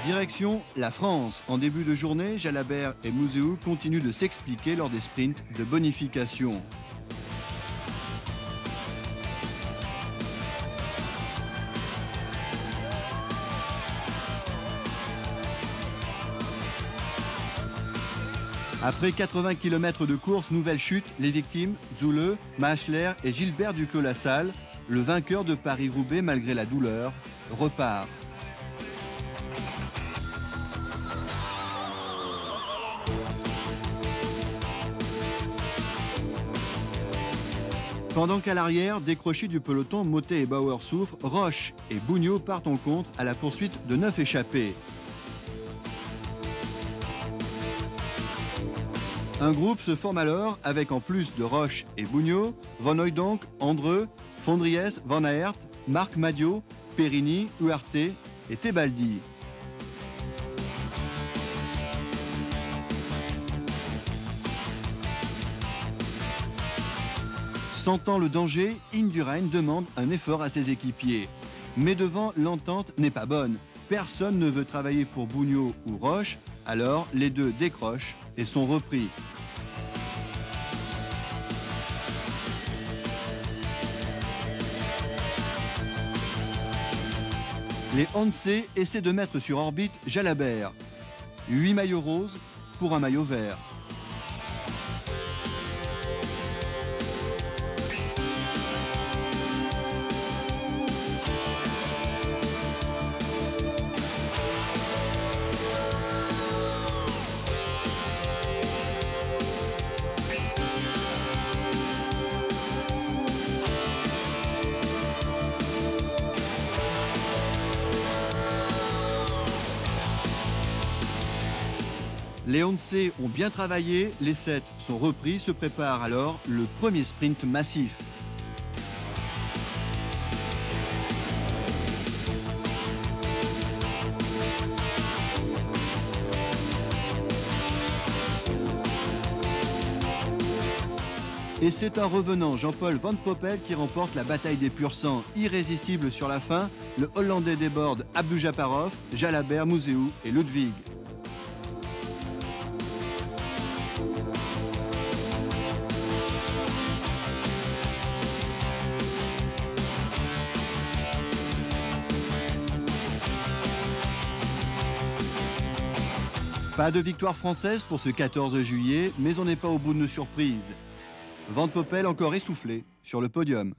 Direction la France. En début de journée, Jalabert et Mouzeou continuent de s'expliquer lors des sprints de bonification. Après 80 km de course, nouvelle chute, les victimes, Zoule, Machler et Gilbert Duclos-Lassalle, le vainqueur de Paris-Roubaix malgré la douleur, repart. Pendant qu'à l'arrière, décrochés du peloton, Mottet et Bauer souffrent, Roche et Bougnot partent en contre à la poursuite de 9 échappés. Un groupe se forme alors avec en plus de Roche et Bougnot, Van Hooijdonk, Andreu, Fondries, Van Aert, Marc Madiot, Perini, Huarte et Tebaldi. Sentant le danger, Indurain demande un effort à ses équipiers. Mais devant, l'entente n'est pas bonne. Personne ne veut travailler pour Bougnot ou Roche, alors les deux décrochent et sont repris. Les Hansé essaient de mettre sur orbite Jalabert. 8 maillots roses pour un maillot vert. Les Hansé ont bien travaillé, les 7 sont repris, se prépare alors le premier sprint massif. Et c'est un revenant, Jean-Paul Van Poppel, qui remporte la bataille des pur sang. Irrésistible sur la fin, le Hollandais déborde Abdoujaparov, Jalabert, Mouzeou et Ludwig. Pas de victoire française pour ce 14 juillet, mais on n'est pas au bout de nos surprises. Van Poppel encore essoufflé sur le podium.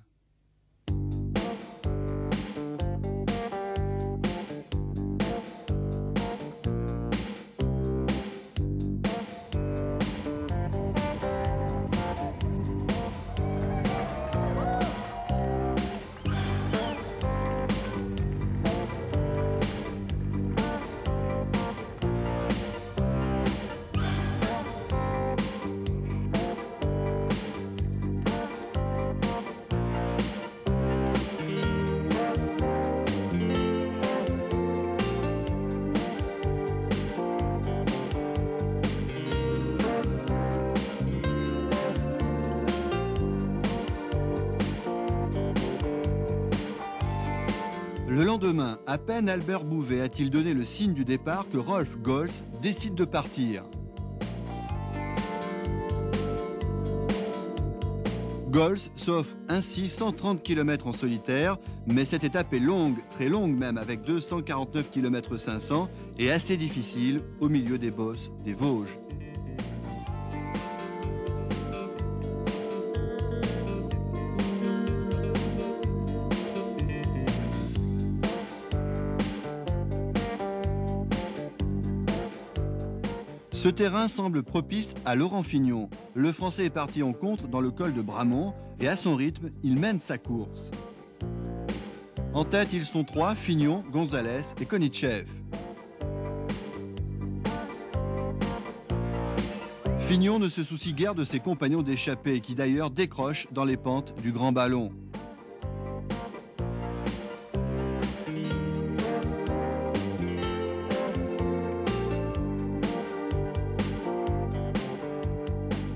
Le lendemain, à peine Albert Bouvet a-t-il donné le signe du départ que Rolf Gols décide de partir. Gols s'offre ainsi 130 km en solitaire, mais cette étape est longue, très longue même, avec 249 km 500 et assez difficile au milieu des bosses des Vosges. Ce terrain semble propice à Laurent Fignon. Le Français est parti en contre dans le col de Bramont et à son rythme, il mène sa course. En tête, ils sont 3, Fignon, Gonzalez et Konitschev. Fignon ne se soucie guère de ses compagnons d'échappée qui d'ailleurs décrochent dans les pentes du Grand Ballon.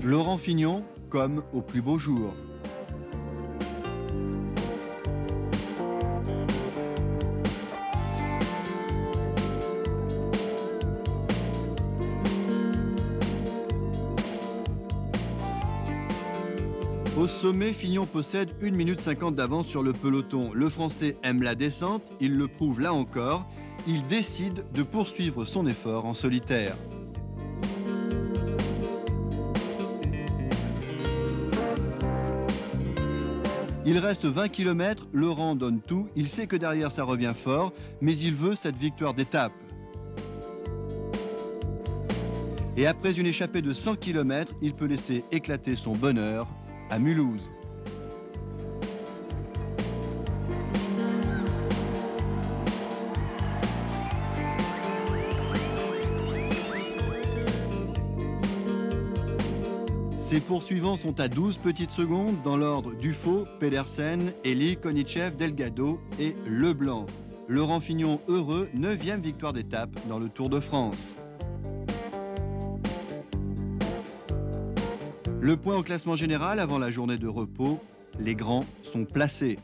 Laurent Fignon, comme au plus beau jour. Au sommet, Fignon possède 1 minute 50 d'avance sur le peloton. Le Français aime la descente, il le prouve là encore. Il décide de poursuivre son effort en solitaire. Il reste 20 km, Laurent donne tout, il sait que derrière ça revient fort, mais il veut cette victoire d'étape. Et après une échappée de 100 km, il peut laisser éclater son bonheur à Mulhouse. Ses poursuivants sont à 12 petites secondes dans l'ordre Dufaux, Pedersen, Elie, Konichev, Delgado et Leblanc. Laurent Fignon heureux, 9e victoire d'étape dans le Tour de France. Le point au classement général avant la journée de repos, les grands sont placés.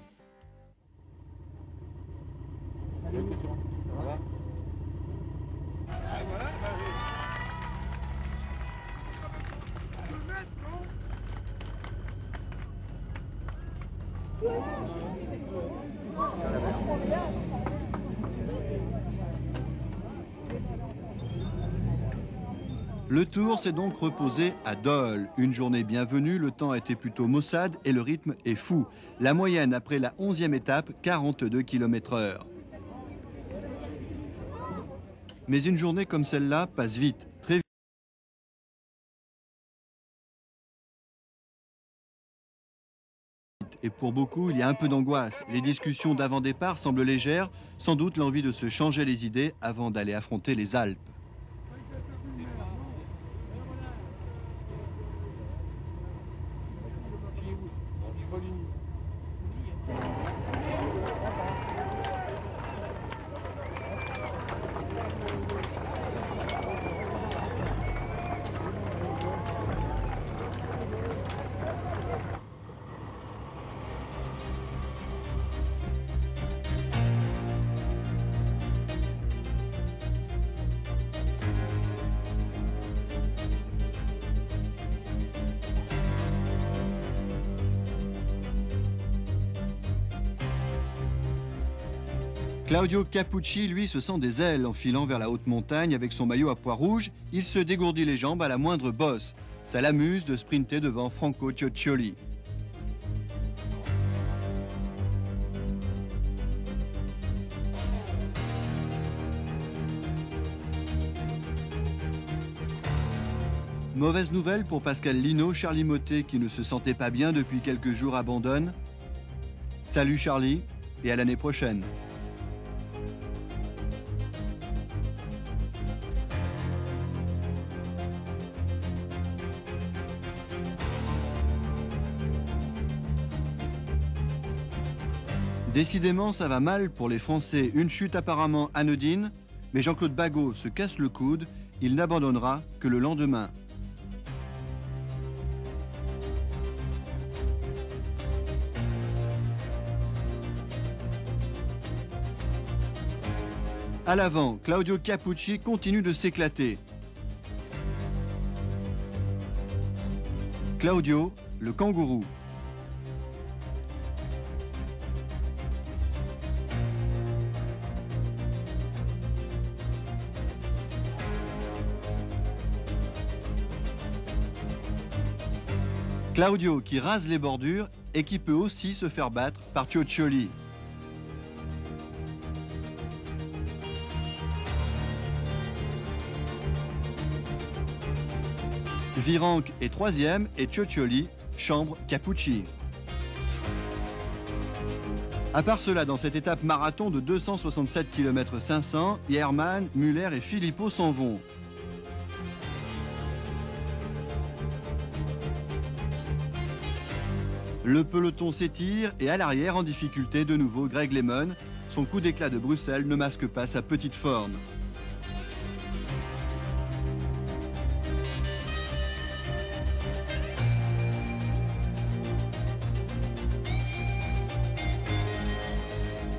Le Tour s'est donc reposé à Dole. Une journée bienvenue, le temps a été plutôt maussade et le rythme est fou. La moyenne après la 11e étape, 42 km/h. Mais une journée comme celle-là passe vite, très vite. Et pour beaucoup, il y a un peu d'angoisse. Les discussions d'avant-départ semblent légères, sans doute l'envie de se changer les idées avant d'aller affronter les Alpes. Claudio Cappucci, lui, se sent des ailes en filant vers la haute montagne avec son maillot à pois rouge. Il se dégourdit les jambes à la moindre bosse. Ça l'amuse de sprinter devant Franco Cioccioli. Mauvaise nouvelle pour Pascal Lino, Charlie Mottet, qui ne se sentait pas bien depuis quelques jours, abandonne. Salut Charlie, et à l'année prochaine. Décidément, ça va mal pour les Français. Une chute apparemment anodine, mais Jean-Claude Bagot se casse le coude. Il n'abandonnera que le lendemain. À l'avant, Claudio Cappucci continue de s'éclater. Claudio, le kangourou. Claudio qui rase les bordures et qui peut aussi se faire battre par Cioccioli. Virenque est 3e et Cioccioli chambre Cappucci. À part cela, dans cette étape marathon de 267 km 500, Hermann, Müller et Philippot s'en vont. Le peloton s'étire et à l'arrière, en difficulté, de nouveau Greg LeMond. Son coup d'éclat de Bruxelles ne masque pas sa petite forme.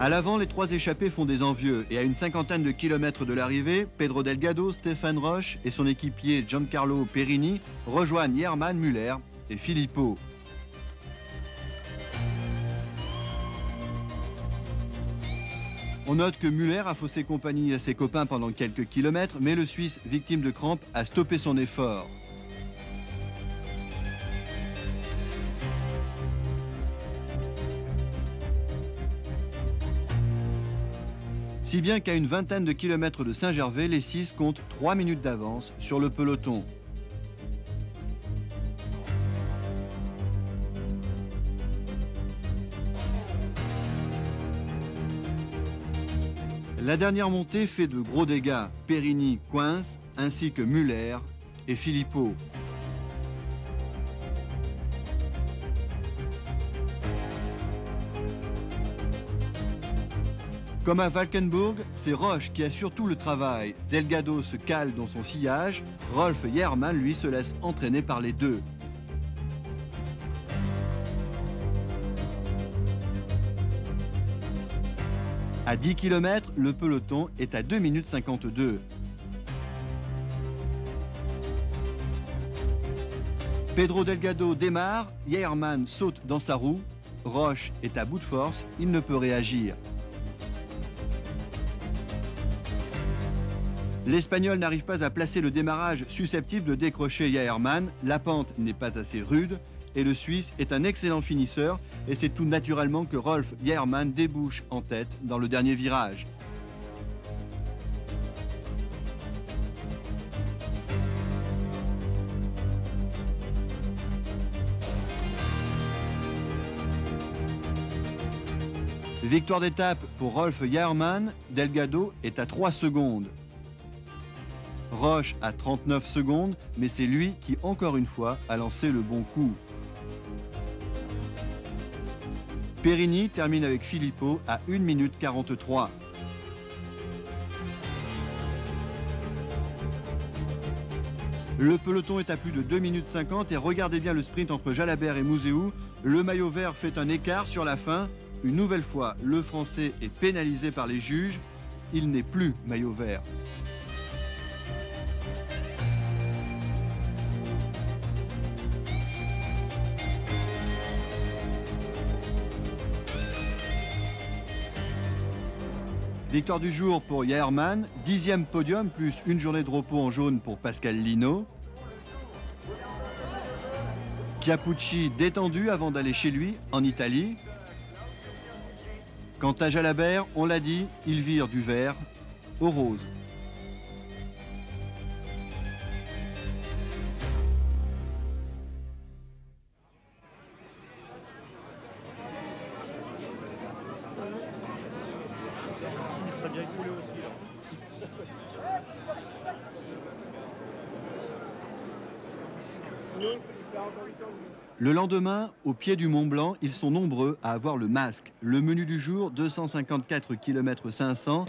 À l'avant, les trois échappés font des envieux et à une cinquantaine de kilomètres de l'arrivée, Pedro Delgado, Stéphane Roche et son équipier Giancarlo Perini rejoignent Hermann, Müller et Philippot. On note que Müller a faussé compagnie à ses copains pendant quelques kilomètres, mais le Suisse, victime de crampes, a stoppé son effort. Si bien qu'à une vingtaine de kilomètres de Saint-Gervais, les 6 comptent 3 minutes d'avance sur le peloton. La dernière montée fait de gros dégâts. Périni coince, ainsi que Müller et Philippot. Comme à Valkenburg, c'est Roche qui assure tout le travail. Delgado se cale dans son sillage, Rolf Jährmann, lui, se laisse entraîner par les deux. À 10 km, le peloton est à 2 minutes 52. Pedro Delgado démarre, Jährmann saute dans sa roue, Roche est à bout de force, il ne peut réagir. L'Espagnol n'arrive pas à placer le démarrage susceptible de décrocher Jährmann, la pente n'est pas assez rude et le Suisse est un excellent finisseur et c'est tout naturellement que Rolf Jährmann débouche en tête dans le dernier virage. Victoire d'étape pour Rolf Jährmann, Delgado est à 3 secondes. Roche à 39 secondes, mais c'est lui qui, encore une fois, a lancé le bon coup. Périni termine avec Philippot à 1 minute 43. Le peloton est à plus de 2 minutes 50 et regardez bien le sprint entre Jalabert et Mouzeou. Le maillot vert fait un écart sur la fin. Une nouvelle fois, le Français est pénalisé par les juges. Il n'est plus maillot vert. Victoire du jour pour Jährmann, 10e podium plus une journée de repos en jaune pour Pascal Lino. Chiappucci détendu avant d'aller chez lui en Italie. Quant à Jalabert, on l'a dit, il vire du vert au rose. Ça bien coulé aussi là. Le lendemain, au pied du Mont Blanc, ils sont nombreux à avoir le masque. Le menu du jour, 254 km 500